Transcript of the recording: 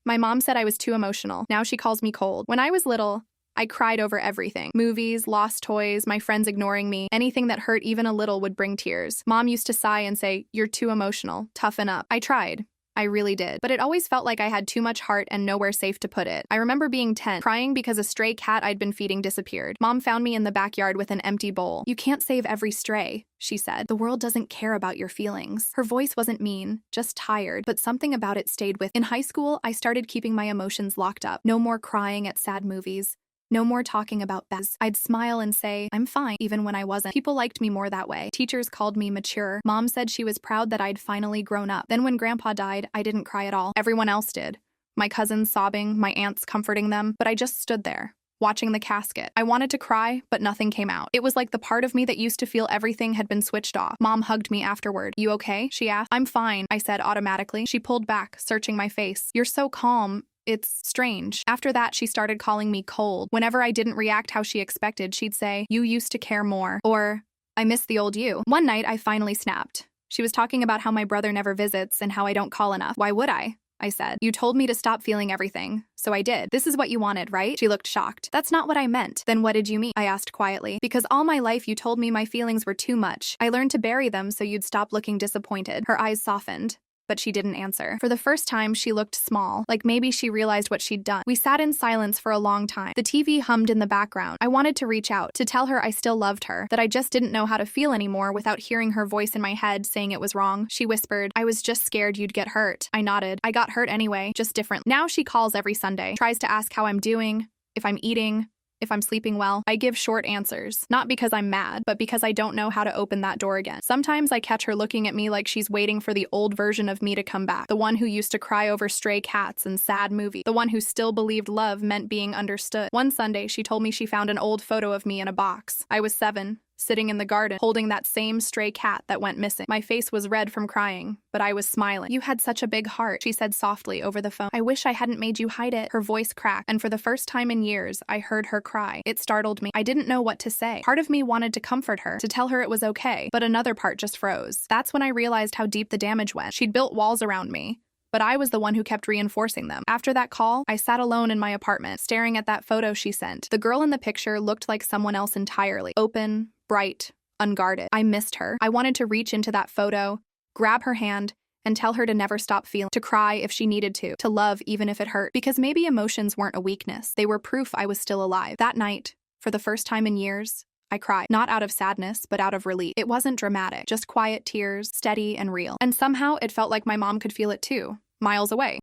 My mom said I was too emotional. Now she calls me cold. When I was little, I cried over everything. Movies, lost toys, my friends ignoring me. Anything that hurt even a little would bring tears. Mom used to sigh and say, "You're too emotional. Toughen up." I tried. I really did. But it always felt like I had too much heart and nowhere safe to put it. I remember being 10, crying because a stray cat I'd been feeding disappeared. Mom found me in the backyard with an empty bowl. "You can't save every stray," she said. "The world doesn't care about your feelings." Her voice wasn't mean, just tired, but something about it stayed with. In high school, I started keeping my emotions locked up. No more crying at sad movies. No more talking about best. I'd smile and say, "I'm fine," even when I wasn't. People liked me more that way. Teachers called me mature. Mom said she was proud that I'd finally grown up. Then when Grandpa died, I didn't cry at all. Everyone else did. My cousins sobbing, my aunts comforting them, but I just stood there, watching the casket. I wanted to cry, but nothing came out. It was like the part of me that used to feel everything had been switched off. Mom hugged me afterward. "You okay?" she asked. "I'm fine," I said automatically. She pulled back, searching my face. "You're so calm. It's strange." After that, she started calling me cold. Whenever I didn't react how she expected, she'd say, "You used to care more," or "I miss the old you." One night, I finally snapped. She was talking about how my brother never visits and how I don't call enough. "Why would I?" I said. "You told me to stop feeling everything, so I did. This is what you wanted, right?" She looked shocked. "That's not what I meant." "Then what did you mean?" I asked quietly. "Because all my life you told me my feelings were too much. I learned to bury them so you'd stop looking disappointed." Her eyes softened, but she didn't answer. For the first time, she looked small, like maybe she realized what she'd done. We sat in silence for a long time. The TV hummed in the background. I wanted to reach out, to tell her I still loved her, that I just didn't know how to feel anymore without hearing her voice in my head saying it was wrong. She whispered, "I was just scared you'd get hurt." I nodded. I got hurt anyway, just different. Now she calls every Sunday, tries to ask how I'm doing, if I'm eating, if I'm sleeping well. I give short answers, not because I'm mad, but because I don't know how to open that door again. Sometimes I catch her looking at me like she's waiting for the old version of me to come back, the one who used to cry over stray cats and sad movies, the one who still believed love meant being understood. One Sunday, she told me she found an old photo of me in a box. I was 7, sitting in the garden, holding that same stray cat that went missing. My face was red from crying, but I was smiling. "You had such a big heart," she said softly over the phone. "I wish I hadn't made you hide it." Her voice cracked, and for the first time in years, I heard her cry. It startled me. I didn't know what to say. Part of me wanted to comfort her, to tell her it was okay, but another part just froze. That's when I realized how deep the damage went. She'd built walls around me, but I was the one who kept reinforcing them. After that call, I sat alone in my apartment, staring at that photo she sent. The girl in the picture looked like someone else entirely. Open, bright, unguarded. I missed her. I wanted to reach into that photo, grab her hand, and tell her to never stop feeling, to cry if she needed to love even if it hurt. Because maybe emotions weren't a weakness. They were proof I was still alive. That night, for the first time in years, I cried. Not out of sadness, but out of relief. It wasn't dramatic, just quiet tears, steady and real. And somehow it felt like my mom could feel it too, miles away.